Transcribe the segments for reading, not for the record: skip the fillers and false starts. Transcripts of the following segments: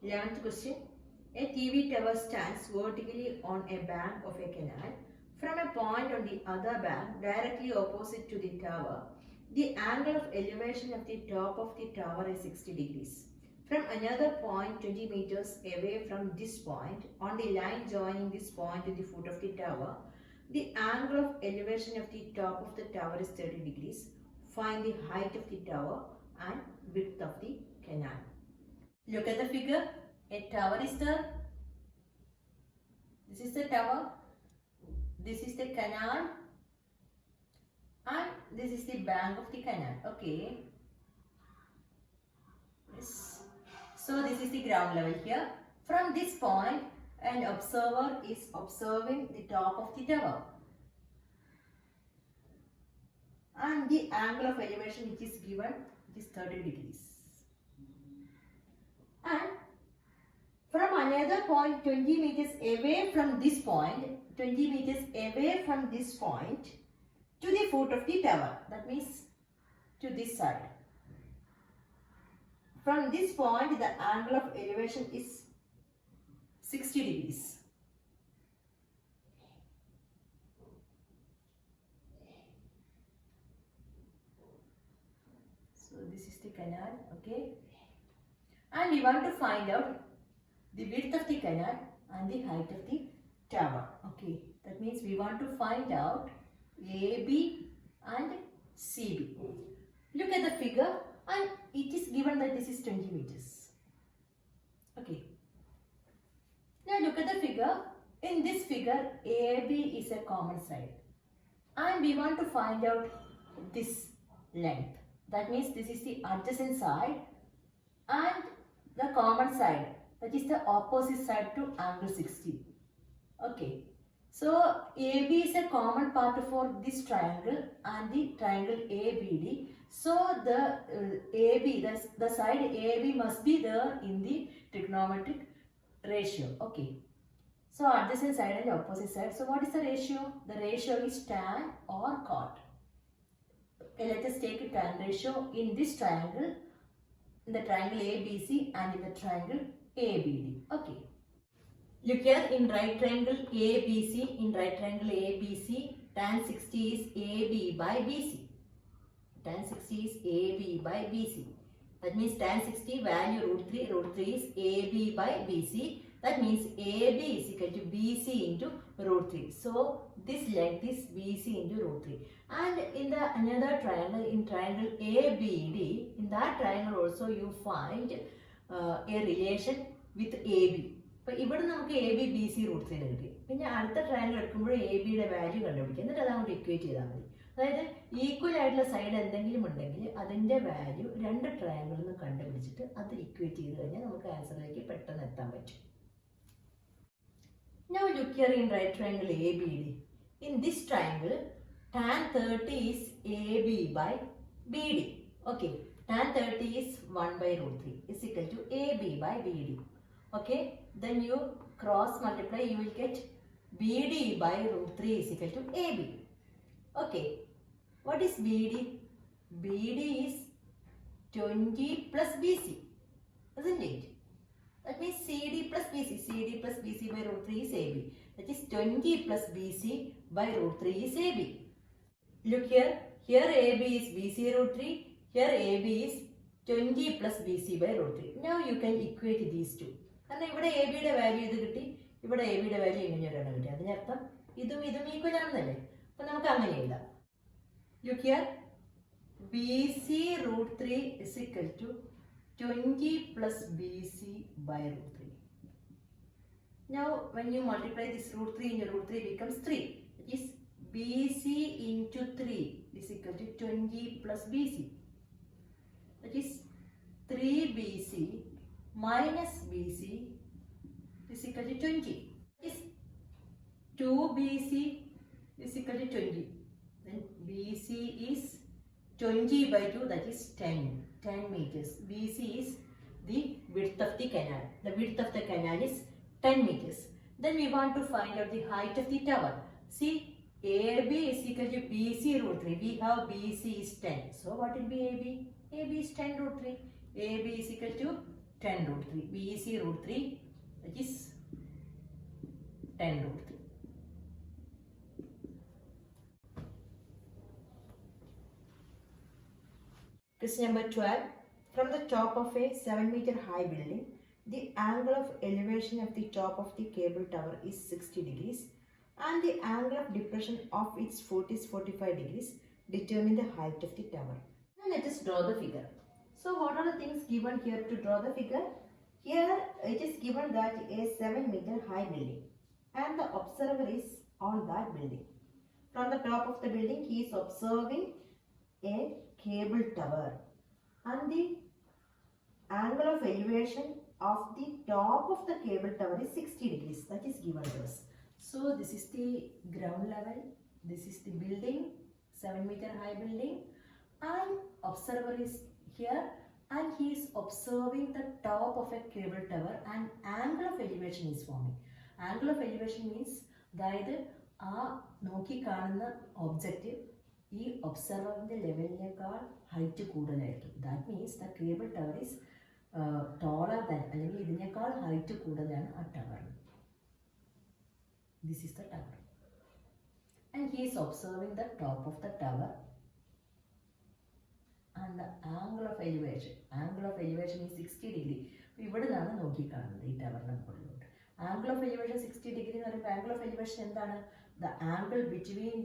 11th question. A TV tower stands vertically on a bank of a canal. From a point on the other bank directly opposite to the tower, the angle of elevation of the top of the tower is 60 degrees. From another point 20 meters away from this point, on the line joining this point to the foot of the tower, the angle of elevation of the top of the tower is 30 degrees. Find the height of the tower and width of the canal. Look at the figure. A tower is there. This is the tower. This is the canal. And this is the bank of the canal. Okay. Yes. So this is the ground level here. From this point, an observer is observing the top of the tower. And the angle of elevation which is given is 30 degrees. And from another point 20 meters away from this point, 20 meters away from this point to the foot of the tower. That means to this side. From this point, the angle of elevation is 60 degrees. So this is the canal, okay? And we want to find out the width of the canal and the height of the tower, okay? That means we want to find out AB and CB. Look at the figure and it is given that this is 20 meters. Okay. Now look at the figure. In this figure, AB is a common side. And we want to find out this length. That means this is the adjacent side and the common side. That is the opposite side to angle 60. Okay. So AB is a common part for this triangle and the triangle ABD. So the AB, the side AB must be there in the trigonometric ratio. Okay. So adjacent side and opposite side. So what is the ratio? The ratio is tan or cot. Okay, let us take a tan ratio in this triangle, in the triangle ABC and in the triangle ABD. Okay. Look here, in right triangle ABC, tan 60 is AB by BC. Tan 60 is AB by BC. That means tan 60 value root 3 is AB by BC. That means AB is equal to BC into root 3. So this length is BC into root 3. And in the another triangle, in triangle ABD, in that triangle also you find a relation with AB. അപ്പോൾ ഇവിടെ നമുക്ക് A B B C root 3 കിട്ടി. പിന്നെ അടുത്ത triangle എടുക്കുമ്പോൾ A ബിയുടെ value കണ്ടുപിടിക്കുക. എന്നിട്ട് അതങ്ങോട്ട് ഇക്വേറ്റ് ചെയ്താൽ മതി. അതായത് ഈക്വൽ ആയിട്ടുള്ള സൈഡ് എന്തെങ്കിലും ഉണ്ടെങ്കിൽ അതിൻ്റെ വാല്യൂ രണ്ട് ട്രയാങ്കിളിൽ നിന്ന് കണ്ടുപിടിച്ചിട്ട് അത് ഇക്വേറ്റ് ചെയ്ത് കഴിഞ്ഞാൽ നമുക്ക് ആൻസറിലേക്ക് പെട്ടെന്ന് എത്താൻ പറ്റും. Now look here in right triangle ABD. In this triangle, tan 30 is AB by BD. Okay, tan 30 is 1 by root 3 is equal to AB by BD. Okay, then you cross multiply, you will get BD by root 3 is equal to AB. Okay, what is BD? BD is 20 plus BC, isn't it? That means CD plus BC. CD plus BC by root 3 is AB. That is 20 plus BC by root 3 is AB. Look here. Here AB is BC root 3. Here AB is 20 plus BC by root 3. Now you can equate these two. കാരണം ഇവിടെ A ബിയുടെ value ഇത് കിട്ടി, ഇവിടെ A ബിയുടെ value ഇങ്ങനെ ഒരെണ്ണം കിട്ടി. അതിനർത്ഥം ഇതും ഈക്വൽ ആണെന്നല്ലേ. അപ്പം നമുക്ക് അങ്ങനെ എഴുതാം. Look here, B C root 3 is equal to 20 plus BC by root 3. Now when you multiply this root 3 into root 3 becomes 3. That is BC into 3 is equal to 20 plus BC. That is 3 BC minus BC is equal to 20. That is 2 BC is equal to 20. Then BC is 20 by 2, that is 10 meters. BC is the width of the canal. The width of the canal is 10 meters. Then we want to find out the height of the tower. See, AB is equal to BC root 3. We have BC is 10. So what will be AB? AB is 10 root 3. AB is equal to 10 root 3. BEC root 3, that is 10 root 3. Question number 12. From the top of a 7-meter high building, the angle of elevation of the top of the cable tower is 60 degrees and the angle of depression of its foot is 45 degrees. Determine the height of the tower. Now let us draw the figure. So what are the things given here to draw the figure? Here it is given that a 7-meter high building and the observer is on that building. From the top of the building he is observing a cable tower and the angle of elevation of the top of the cable tower is 60 degrees. That is given to us. So this is the ground level, this is the building, 7-meter high building, and observer is here and he is observing the top of a cable tower and angle of elevation is forming. Angle of elevation means അതായത് ആ നോക്കി കാണുന്ന object ഈ ഒബ്സർവറിന്റെ ലെവലിനേക്കാൾ height കൂടുതലായിരിക്കും. That means the cable tower is ടോളർ than അല്ലെങ്കിൽ ഇതിനേക്കാൾ height കൂടുതലാണ് ആ ടവറിന്. This is the tower and he is observing the top of the tower and the angle of elevation. Angle of elevation is 60 degree. ഇവിടെ നിന്നാണ് നോക്കി കാണുന്നത് ഈ ടവറിന്റെ മുകളിലോട്ട്. Angle of elevation 60 degree എന്ന് പറയുമ്പോൾ angle of elevation എന്താണ്? The angle between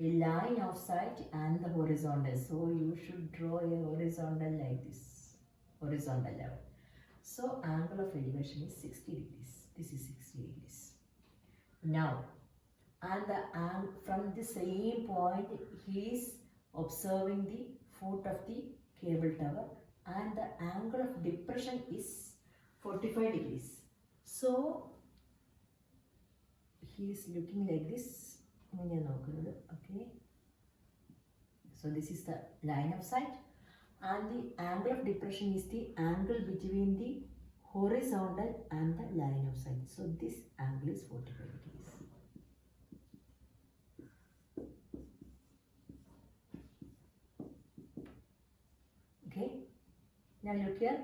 the line of sight and the horizontal. So you should draw a horizontal like this. Horizontal level. So angle of elevation is 60 degrees. This is 60 degrees. Now, and from the same point he is observing the foot of the cable tower and the angle of depression is 45 degrees. So he is looking like this. Okay. So this is the line of sight and the angle of depression is the angle between the horizontal and the line of sight. So this angle is 45 degrees. Okay. Now look here.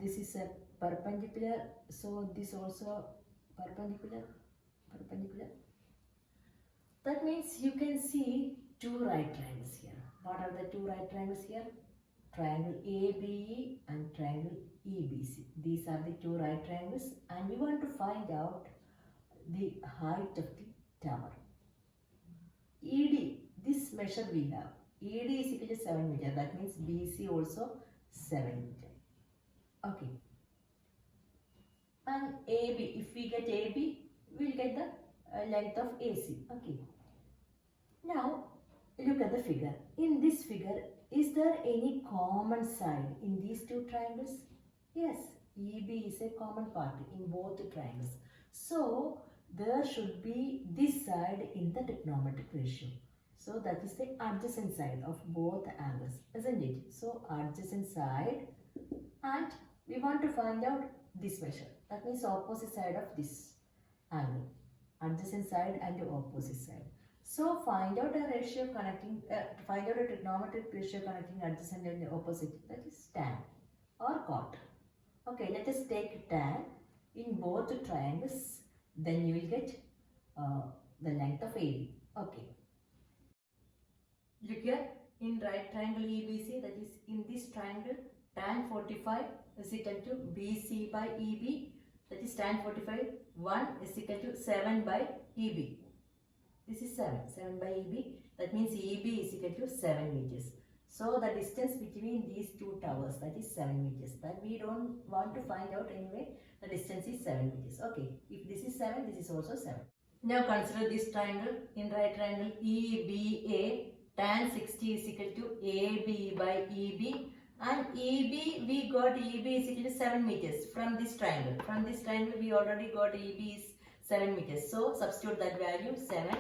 This is a perpendicular. So this also perpendicular. That means you can see two right triangles here. What are the two right triangles here? Triangle ABE and triangle EBC. These are the two right triangles and we want to find out the height of the tower. ED, this measure we have. ED is equal to 7 meter. That means BC also 7 meter. Okay. And AB, if we get AB, we will get the length of AC. Okay. Now look at the figure. In this figure, is there any common side in these two triangles? Yes, EB is a common part in both the triangles. So there should be this side in the trigonometric ratio. So that is the adjacent side of both angles, isn't it? So adjacent side and we want to find out this measure. That means opposite side of this angle. Adjacent side and opposite side. So find out a ratio connecting, find out a trigonometric ratio connecting adjacent and opposite. That is tan or cot. Okay, let us take tan in both triangles. Then you will get the length of AB. Okay. Look here in right triangle EBC. That is in this triangle tan 45 is equal to BC by EB. That is tan 45. 1 is equal to 7 by EB. This is 7 by EB. That means EB is equal to 7 meters. So the distance between these two towers, that is 7 meters. That we don't want to find out anyway. The distance is 7 meters. Okay. If this is 7, this is also 7. Now consider this triangle. In right triangle EBA, tan 60 is equal to AB by EB. And EB, we got EB is equal to 7 meters from this triangle. From this triangle, we already got EB is 7 meters. So substitute that value 7.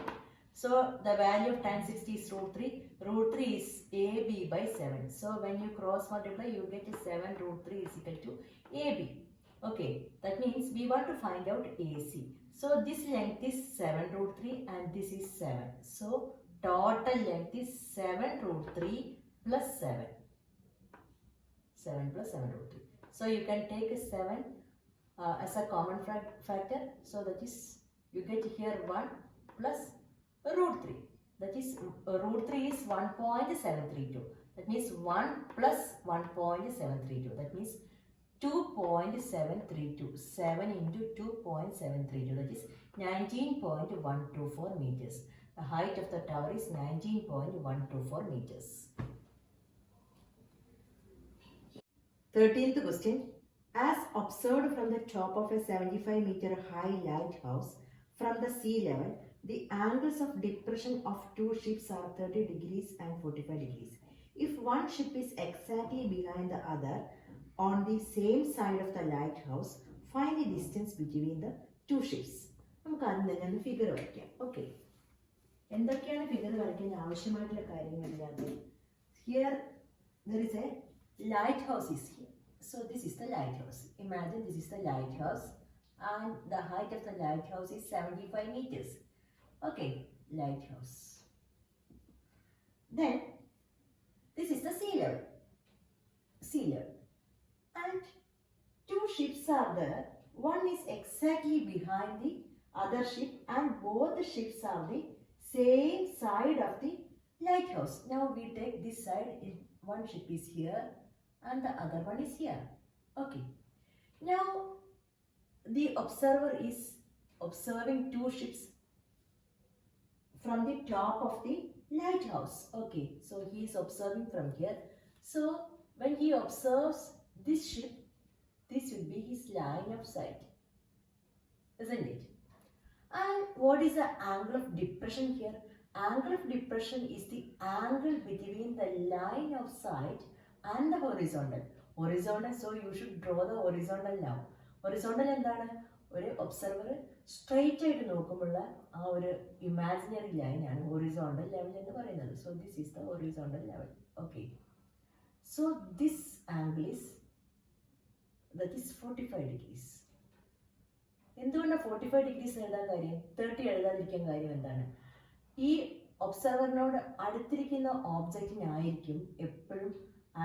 So the value of tan 60 is root 3. Root 3 is AB by 7. So when you cross multiply, you get 7 root 3 is equal to AB. Okay, that means we want to find out AC. So this length is 7 root 3 and this is 7. So total length is 7 root 3 plus 7. 7 plus 7 root 3. So you can take 7 as a common factor. So that is, you get here 1 plus root 3. That is, root 3 is 1.732. That means 1 plus 1.732. That means 2.732. 7 into 2.732. That is 19.124 meters. The height of the tower is 19.124 meters. 13th question. As observed from the top of a 75-meter high lighthouse from the sea level, the angles of depression of two ships are 30 degrees and 45 degrees. If one ship is exactly behind the other on the same side of the lighthouse, find the distance between the two ships. നമുക്ക് ആദ്യം തന്നെ ഒന്ന് figure വരയ്ക്കാം. Okay, എന്തൊക്കെയാണ് figure വരയ്ക്കാൻ ആവശ്യമായിട്ടുള്ള കാര്യങ്ങളില്ലാതെ? Here there is a lighthouse is here. So this is the lighthouse. Imagine this is the lighthouse and the height of the lighthouse is 75 meters. Okay, lighthouse. Then this is the sea level. Sea level. And two ships are there. One is exactly behind the other ship and both the ships are the same side of the lighthouse. Now we take this side. One ship is here and the other one is here. Okay. Now the observer is observing two ships from the top of the lighthouse. Okay, so he is observing from here. So when he observes this ship, this will be his line of sight, isn't it? And what is the angle of depression here? Angle of depression is the angle between the line of sight and the horizontal. Horizontal, so you should draw the horizontal now. Horizontal എന്താണ്? ഒരു observer straight ആയിട്ട് നോക്കുമ്പോഴുള്ള ആ ഒരു imaginary ലൈനാണ് horizontal level എന്ന് പറയുന്നത്. So this is the horizontal level. Okay, so this angle is that is 45 degrees. എന്തുകൊണ്ടാണ് 45 degrees എഴുതാൻ കാര്യം, 30 എഴുതാതിരിക്കാൻ കാര്യം എന്താണ്? ഈ ഒബ്സർവറിനോട് അടുത്തിരിക്കുന്ന ഓബ്ജക്റ്റിനായിരിക്കും എപ്പോഴും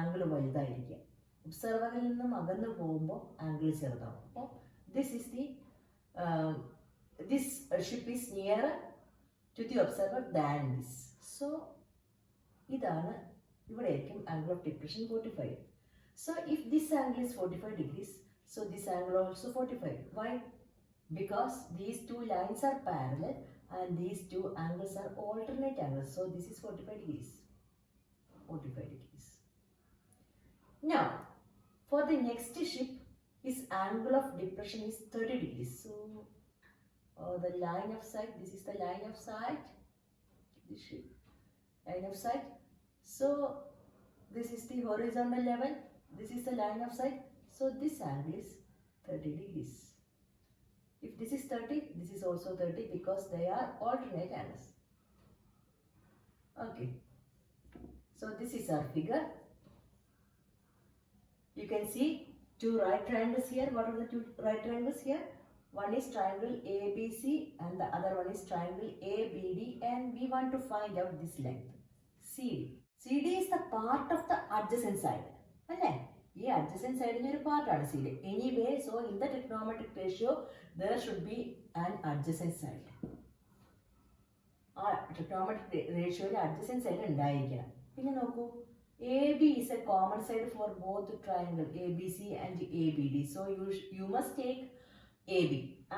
ആംഗിൾ വലുതായിരിക്കുക. ഒബ്സർവറിൽ നിന്നും അകന്നു പോകുമ്പോൾ ആംഗിൾ ചെറുതാവും. അപ്പോൾ this is the this ship is nearer to the observer than this. So ഇതാണ് ഇവിടെ ആയിരിക്കും angle of depression 45. So if this angle is 45 degrees, so this angle also 45. Why? Because these two lines are parallel and these two angles are alternate angles. So this is 45 degrees. 45 degrees. Now for the next ship, his angle of depression is 30 degrees. So the line of sight, this is the line of sight, this ship, line of sight. So this is the horizontal level, this is the line of sight. So this angle is 30 degrees. If this is 30, this is also 30 because they are alternate angles. Okay, so this is our figure. You can see two right triangles here. What are the two right triangles here? One is triangle ABC and the other one is triangle ABD, and we want to find out this length CD. CD is the part of the adjacent side. Okay? ഈ adjacent side ഒരു പാർട്ടാണ് CD. Anyway, so in the trigonometric ratio there should be an adjacent side. ആ trigonometric ratio adjacent side ഉണ്ടായിരിക്കണം. പിന്നെ നോക്കൂ, AB is a common side for both triangle ABC and ABD. So you must take AB,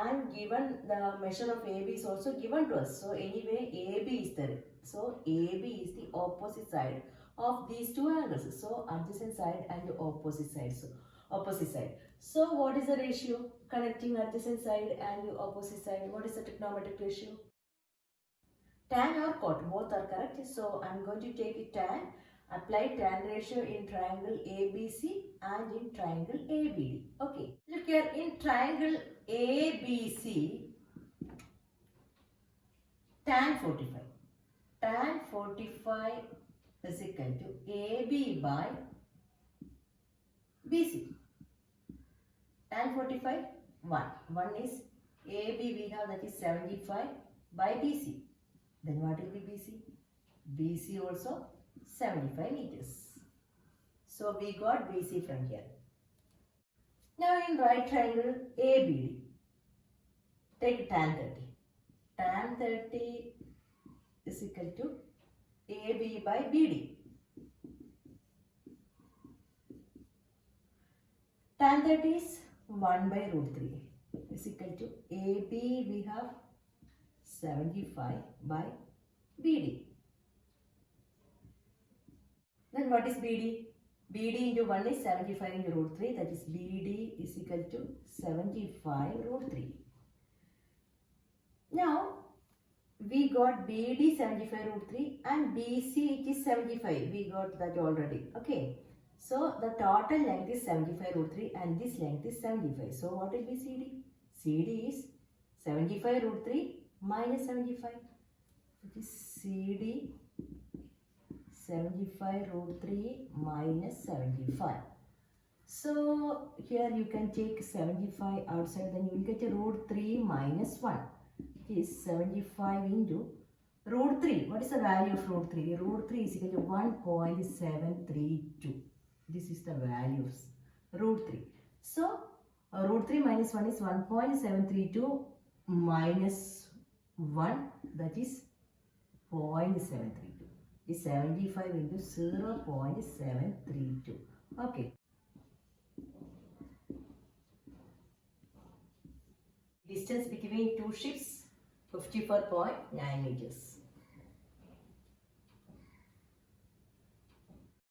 and given the measure of AB is also given to us. So anyway AB is there. So AB is the opposite side of these two angles. So adjacent side and opposite side. So opposite side. So what is the ratio connecting adjacent side and opposite side? What is the trigonometric ratio? Tan or cot, both are correct. So I'm going to take it tan. Apply tan ratio in triangle ABC and in triangle ABD. Okay, look here, in triangle ABC, tan 45. Tan 45 is equal to AB by BC. Tan 45, 1. 1 is AB, we have, that is 75 by BC. Then what will be BC? BC also 75 meters. So we got BC from here. Now in right triangle ABD, take tan 30. Tan 30 is equal to AB by BD. Tan 30 is 1 by root 3 is equal to AB, we have 75 by BD. Then what is BD? BD into 1 is 75 into root 3, that is BD is equal to 75 root 3. Now we got BD 75 root 3 and BC it is 75. We got that already. Okay. So the total length is 75 root 3 and this length is 75. So what will be CD? CD is 75 root 3 minus 75. It is CD 75 root 3 minus 75. So here you can take 75 outside, then you will get a root 3 minus 1. It is 75 into root 3. What is the value of root 3? Root 3 is equal to 1.732. This is the value of root 3. So root 3 minus 1 is 1.732 minus 1, that is 0.732. Is 75 into 0.732. Okay. Distance between two ships 54.9 meters.